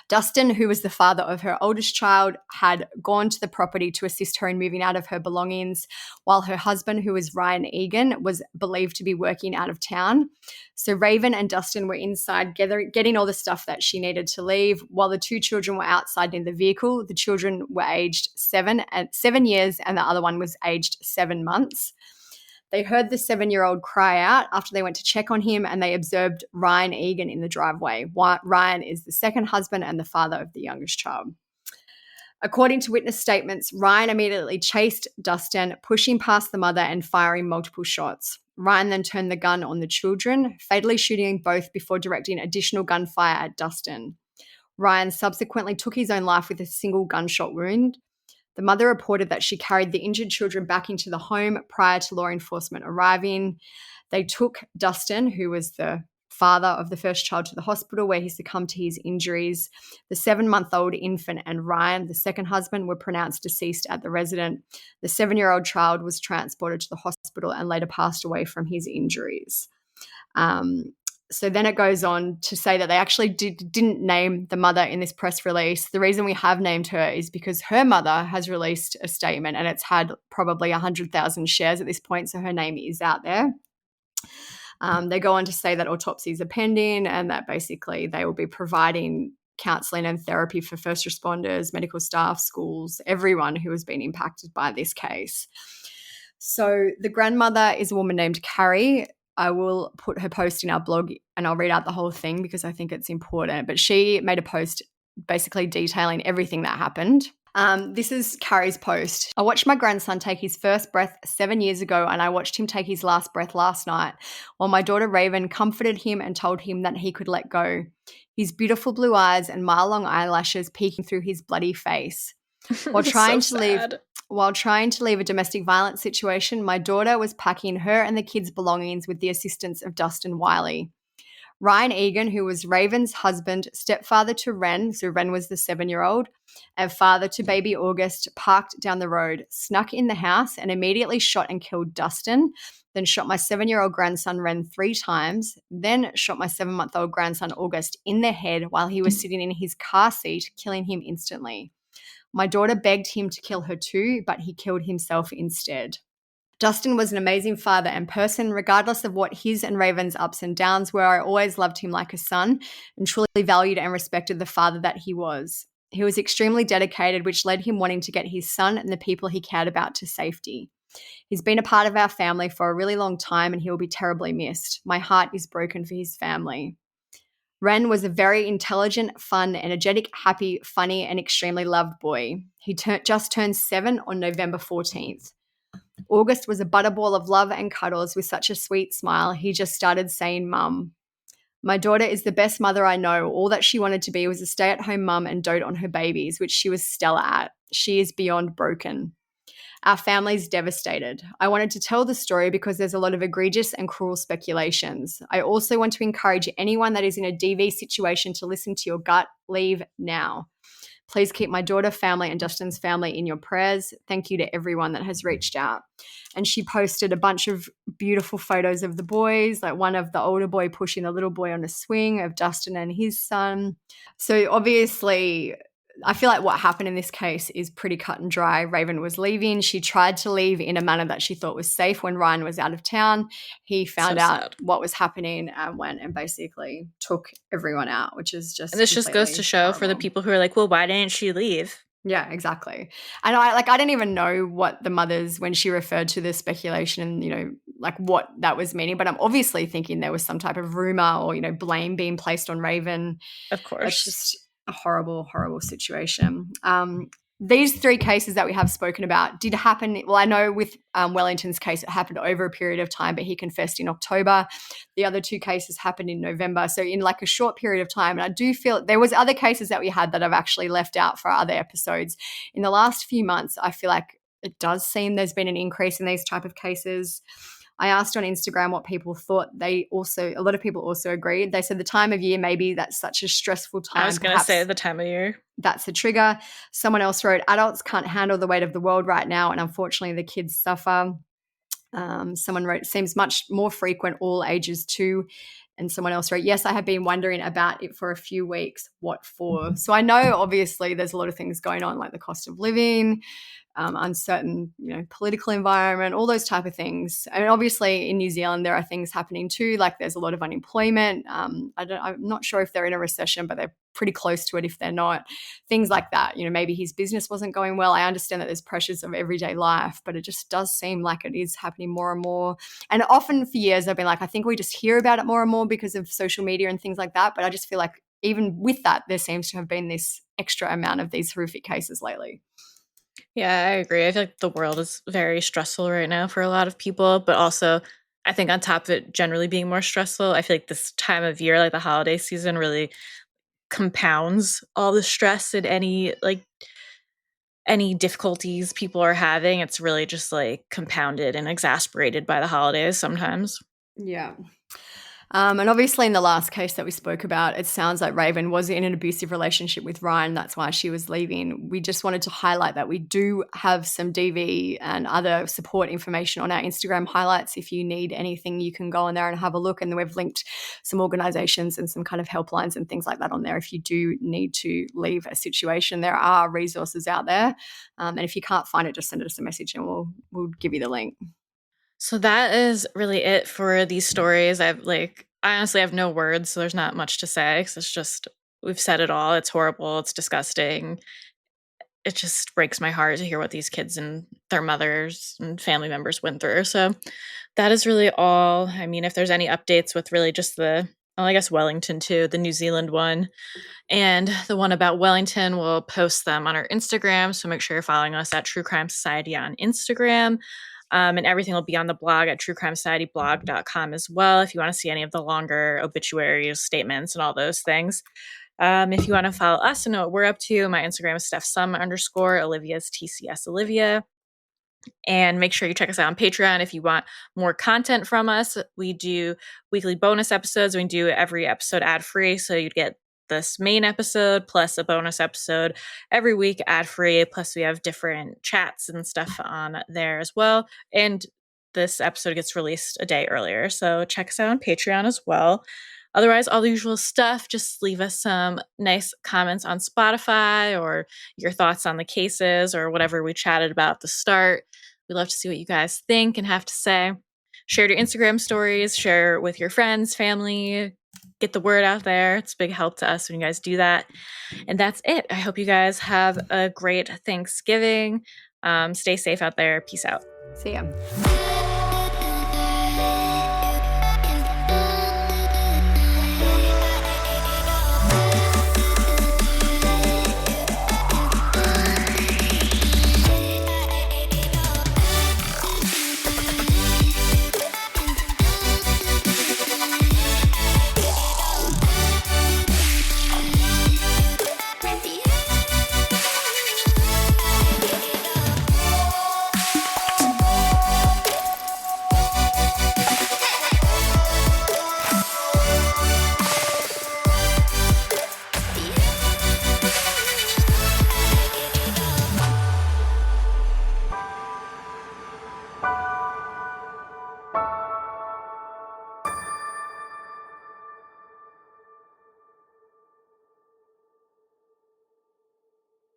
S2: Dustin, who was the father of her oldest child, had gone to the property to assist her in moving out of her belongings, while her husband, who was Ryan Eagon, was believed to be working out of town. So Raven and Dustin were inside getting all the stuff that she needed to leave, while the 2 children were outside in the vehicle. The children were aged 7 years, and the other one was aged 7 months. They heard the 7-year-old cry out after they went to check on him, and they observed Ryan Eagon in the driveway. Ryan is the second husband and the father of the youngest child. According to witness statements, Ryan immediately chased Dustin, pushing past the mother and firing multiple shots. Ryan then turned the gun on the children, fatally shooting both before directing additional gunfire at Dustin. Ryan subsequently took his own life with a single gunshot wound. The mother reported that she carried the injured children back into the home prior to law enforcement arriving. They took Dustin, who was the father of the first child, to the hospital where he succumbed to his injuries. The 7-month-old infant and Ryan, the second husband, were pronounced deceased at the residence. The 7-year-old child was transported to the hospital and later passed away from his injuries. So then it goes on to say that they actually didn't name the mother in this press release. The reason we have named her is because her mother has released a statement, and it's had probably 100,000 shares at this point, so her name is out there. They go on to say that autopsies are pending and that basically they will be providing counselling and therapy for first responders, medical staff, schools, everyone who has been impacted by this case. So the grandmother is a woman named Carrie. I will put her post in our blog and I'll read out the whole thing because I think it's important. But she made a post basically detailing everything that happened. This is Carrie's post. I watched my grandson take his first breath 7 years ago, and I watched him take his last breath last night, while my daughter Raven comforted him and told him that he could let go. His beautiful blue eyes and mile-long eyelashes peeking through his bloody face. While trying to leave a domestic violence situation, my daughter was packing her and the kids' belongings with the assistance of Dustin Willey. Ryan Eagon, who was Raven's husband, stepfather to Ren, so Ren was the 7-year-old, and father to baby August, parked down the road, snuck in the house, and immediately shot and killed Dustin, then shot my 7-year-old grandson Ren 3 times, then shot my 7-month-old grandson August in the head while he was sitting in his car seat, killing him instantly. My daughter begged him to kill her too, but he killed himself instead. Dustin was an amazing father and person, regardless of what his and Raven's ups and downs were. I always loved him like a son and truly valued and respected the father that he was. He was extremely dedicated, which led him wanting to get his son and the people he cared about to safety. He's been a part of our family for a really long time and he will be terribly missed. My heart is broken for his family. Ren was a very intelligent, fun, energetic, happy, funny, and extremely loved boy. He just turned 7 on November 14th. August was a butterball of love and cuddles with such a sweet smile. He just started saying, "Mum." My daughter is the best mother I know. All that she wanted to be was a stay-at-home mum and dote on her babies, which she was stellar at. She is beyond broken. Our family's devastated. I wanted to tell the story because there's a lot of egregious and cruel speculations. I also want to encourage anyone that is in a DV situation to listen to your gut. Leave now. Please keep my daughter, family, and Dustin's family in your prayers. Thank you to everyone that has reached out. And she posted a bunch of beautiful photos of the boys, like one of the older boy pushing the little boy on a swing, of Dustin and his son. So obviously, I feel like what happened in this case is pretty cut and dry. Raven was leaving. She tried to leave in a manner that she thought was safe when Ryan was out of town. He found out what was happening and went and basically took everyone out, which is just.
S1: And this just goes to show
S2: horrible.
S1: For the people who are like, well, why didn't she leave?
S2: Yeah, exactly. And I didn't even know what the mothers, when she referred to the speculation, like what that was meaning. But I'm obviously thinking there was some type of rumor or, blame being placed on Raven.
S1: Of course.
S2: It's just a horrible, horrible situation. These 3 cases that we have spoken about did happen. Well, I know with Wellington's case, it happened over a period of time, but he confessed in October. The other 2 cases happened in November. So in like a short period of time. And I do feel there was other cases that we had that I've actually left out for other episodes. In the last few months, I feel like it does seem there's been an increase in these type of cases. I asked on Instagram what people thought. A lot of people also agreed. They said the time of year, maybe that's such a stressful time.
S1: I was going to say the time of year.
S2: That's the trigger. Someone else wrote, adults can't handle the weight of the world right now, and unfortunately the kids suffer. Someone wrote, it seems much more frequent, all ages too. And someone else wrote, yes, I have been wondering about it for a few weeks. What for? So I know obviously there's a lot of things going on, like the cost of living, uncertain, political environment, all those type of things. I mean, obviously in New Zealand, there are things happening too. Like there's a lot of unemployment. I'm not sure if they're in a recession, but they're pretty close to it if they're not. Things like that. Maybe his business wasn't going well. I understand that there's pressures of everyday life, but it just does seem like it is happening more and more. And often for years, I've been like, I think we just hear about it more and more because of social media and things like that. But I just feel like even with that, there seems to have been this extra amount of these horrific cases lately.
S1: Yeah, I agree. I feel like the world is very stressful right now for a lot of people, but also I think on top of it generally being more stressful, I feel like this time of year, like the holiday season, really compounds all the stress and any difficulties people are having. It's really just like compounded and exasperated by the holidays sometimes.
S2: Yeah. And obviously in the last case that we spoke about, it sounds like Raven was in an abusive relationship with Ryan. That's why she was leaving. We just wanted to highlight that we do have some DV and other support information on our Instagram highlights. If you need anything, you can go on there and have a look. And then we've linked some organizations and some kind of helplines and things like that on there. If you do need to leave a situation, there are resources out there. And if you can't find it, just send us a message and we'll give you the link.
S1: So that is really it for these stories. I honestly have no words, so there's not much to say because it's just, we've said it all. It's horrible. It's disgusting. It just breaks my heart to hear what these kids and their mothers and family members went through. So that is really all. I mean, if there's any updates with really just I guess Wellington too, the New Zealand one, and the one about Wellington, we'll post them on our Instagram. So make sure you're following us at True Crime Society on Instagram. And everything will be on the blog at truecrimesocietyblog.com as well if you want to see any of the longer obituaries, statements, and all those things. If you want to follow us and know what we're up to, my Instagram is StephSum_. Olivia's TCS Olivia. And make sure you check us out on Patreon if you want more content from us. We do weekly bonus episodes. We do every episode ad-free, so you'd get this main episode plus a bonus episode every week ad-free. Plus we have different chats and stuff on there as well. And this episode gets released a day earlier, so check us out on Patreon as well. Otherwise, all the usual stuff, just leave us some nice comments on Spotify or your thoughts on the cases or whatever we chatted about at the start. We'd love to see what you guys think and have to say. Share your Instagram stories, share with your friends, family, get the word out there. It's a big help to us when you guys do that. And that's it. I hope you guys have a great Thanksgiving. Stay safe out there. Peace out.
S2: See ya.